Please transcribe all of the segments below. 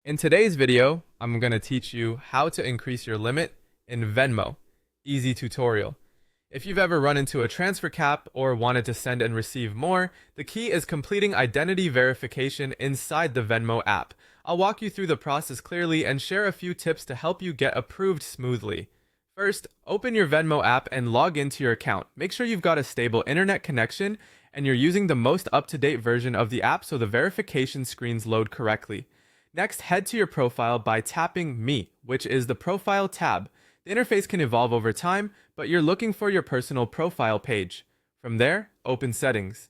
In today's video, I'm going to teach you how to increase your limit in Venmo. Easy tutorial. If you've ever run into a transfer cap or wanted to send and receive more, the key is completing identity verification inside the Venmo app. I'll walk you through the process clearly and share a few tips to help you get approved smoothly. First, open your Venmo app and log into your account. Make sure you've got a stable internet connection and you're using the most up-to-date version of the app so the verification screens load correctly. Next, head to your profile by tapping Me, which is the Profile tab. The interface can evolve over time, but you're looking for your personal profile page. From there, open Settings.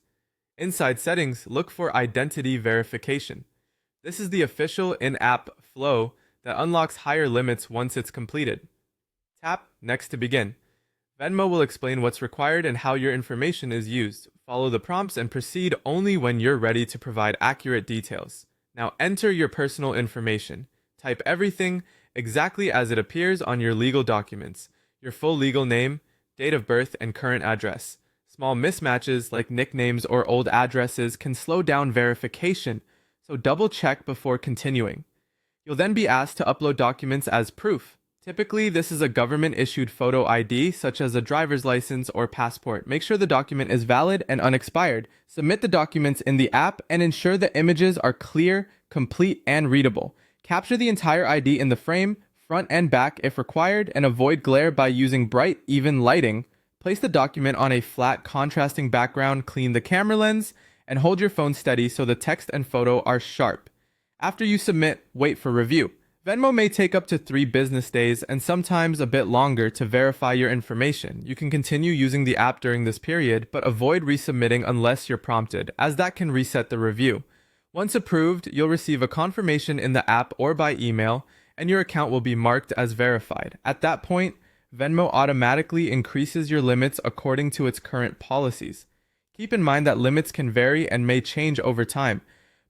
Inside Settings, look for Identity Verification. This is the official in-app flow that unlocks higher limits once it's completed. Tap Next to begin. Venmo will explain what's required and how your information is used. Follow the prompts and proceed only when you're ready to provide accurate details. Now enter your personal information. Type everything exactly as it appears on your legal documents. Your full legal name, date of birth, and current address. Small mismatches like nicknames or old addresses can slow down verification, so double check before continuing. You'll then be asked to upload documents as proof. Typically, this is a government-issued photo ID, such as a driver's license or passport. Make sure the document is valid and unexpired. Submit the documents in the app and ensure the images are clear, complete, and readable. Capture the entire ID in the frame, front and back if required, and avoid glare by using bright, even lighting. Place the document on a flat, contrasting background, clean the camera lens, and hold your phone steady so the text and photo are sharp. After you submit, wait for review. Venmo may take up to 3 business days and sometimes a bit longer to verify your information. You can continue using the app during this period, but avoid resubmitting unless you're prompted, as that can reset the review. Once approved, you'll receive a confirmation in the app or by email, and your account will be marked as verified. At that point, Venmo automatically increases your limits according to its current policies. Keep in mind that limits can vary and may change over time,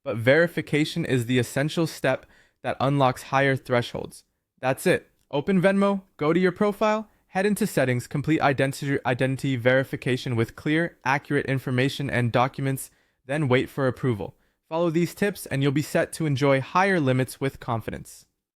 but verification is the essential step that unlocks higher thresholds. That's it. Open Venmo, go to your profile, head into settings, complete identity verification with clear, accurate information and documents, then wait for approval. Follow these tips and you'll be set to enjoy higher limits with confidence.